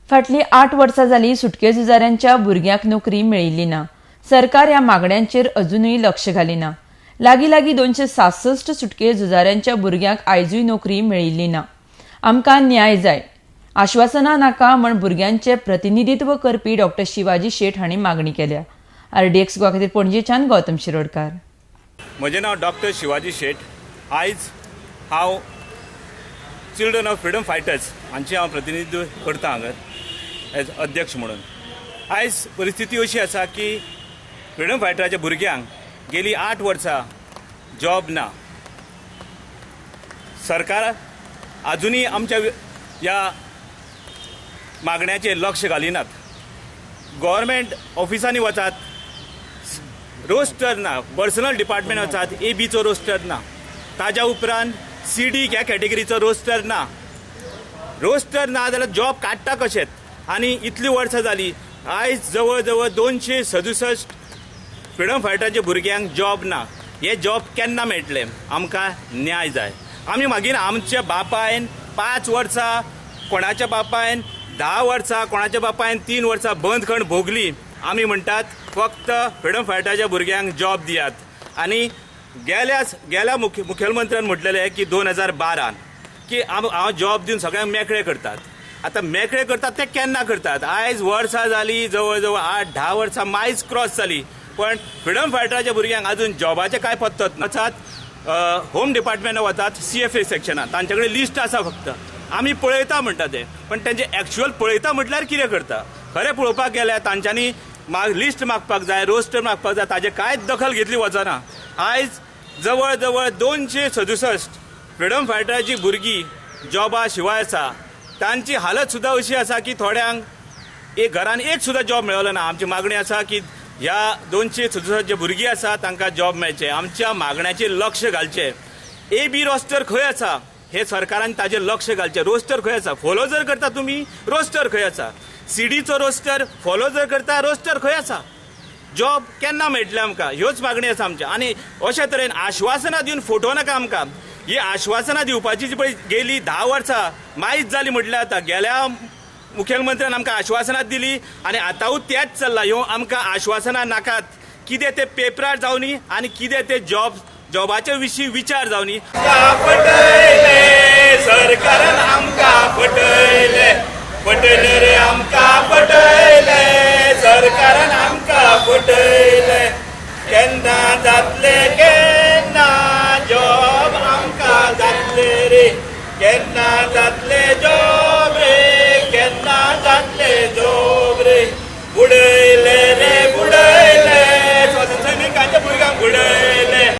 फाटली 8 वर्सां जाली सुटके झुजाऱ्यांच्या भुरग्यांक नोकरी मेळिल्ली ना। सरकार ह्या मागण्यांचेर अजूनही लक्ष घालिना। लागीं 266 सुटके झुजाऱ्यांच्या भुरग्यांक आयजूय नोकरी मेळिल्ली ना। आमकां न्याय जाय, आश्वासनां नाका म्हण भुरग्यांचे प्रतिनिधित्व करपी डॉ. शिवाजी शेट हांणी मागणी केल्या। RDX गोवा खातीर पणजेच्यान गौतम शिरोडकार। म्हजें नांव डॉ. शिवाजी शेट। आयज हांव चिल्ड्रन ऑफ फ्रीडम फायटर्स हांचें हांव प्रतिनिधित्व करता हांगा एज अध्यक्ष म्हणून। आयज परिस्थिती अशी आसा की फ्रीडम फायटराच्या भुरग्यांक गेली 8 वर्सां जॉब ना। सरकार अजूनही आमच्या ह्या मागण्याचेर लक्ष घालिनात। गव्हर्मेंट ऑफिसांनी वचात, रोस्टर ना, पर्सनल डिपार्टमेंट वचात, ABचो रोस्टर ना, ताज्या उपरांत CD ह्या कॅटेगरीचो रोस्टर ना। रोस्टर ना जाल्यार जॉब काडटा कशें? आनी इतलीं वर्सां जालीं, आयज जवळ जवळ 267 फ्रीडम फायटराच्या भुरग्यांक जॉब ना। हे जॉब केन्ना मेळटले? आमकां न्याय जाय। आमी मागीर आमच्या बापायन 5 वर्सां, कोणाच्या बापायन 10 वर्सां, कोणाच्या बापायन 3 वर्सां बंद खण भोगली। आमी म्हणटात फक्त फ्रीडम फायटराच्या भुरग्यांक जॉब दियात। आनी गेल्या मुखेलमंत्र्यान म्हटलेलें की 2012 की हांव जॉब दिवन सगळ्यांक मेकळे करतात। आतां मेकळे करतात ते केन्ना करतात? आयज वर्सां जालीं, जवळ जवळ 8-10 वर्सां मायज क्रॉस जाली, पण फ्रीडम फायटराच्या भुरग्यांक अजून जॉबाचे काय पत्तत वचात, होम डिपार्टमेंटान वतात, CFA सेक्शनात तांचे कडेन लिस्ट आसा फक्त। आमी पळयता म्हणटा ते, पण तेंचे एक्च्युअल पळयता म्हटल्यार कितें करता? खरें पळोवपाक गेल्यार तांच्यांनी लिस्ट मागपाक जाय, रोस्टर मागपाक जाय, ताजे कांयच दखल घेतली वचना। आयज जवळ जवळ 267 फ्रीडम फायटराची भुरगीं जॉबा शिवाय आसा। तांची हालत सुद्दां अशी आसा की थोड्यांक घरान एक सुद्दां जॉब मेळलो ना। आमची मागणी आसा की ह्या 267 जे भुरगीं आसा तांकां जॉब मेळचे, आमच्या मागण्याचेर लक्ष घालचें। AB रोस्टर खंय आसा हे सरकारान ताजेर लक्ष घालचें। रोस्टर खंय आसा? फॉलो जर करता तुमी, रोस्टर खंय आसा? CDचो रोस्टर फॉलो जर करता, रोस्टर खंय आसा? जॉब केन्ना मेळटले आमकां? ह्योच मागणी आसा आमच्या। आनी अशे तरेन आश्वासनां दिवन फटोव नाका आमकां। ही आश्वासनां दिवपाची जी पळय गेली 10 वर्सां मायज जाली म्हटल्यार आतां। गेल्या मुखेलमंत्र्यान आमकां आश्वासनां दिली आनी आतांय तेच चल्ला। ह्यो आमकां आश्वासनां नाकात। कितें ते पेपरार जावनी आनी कितें ते जॉबाच्या विशीं विचार जावनी। सरकारान आमकां फटयले।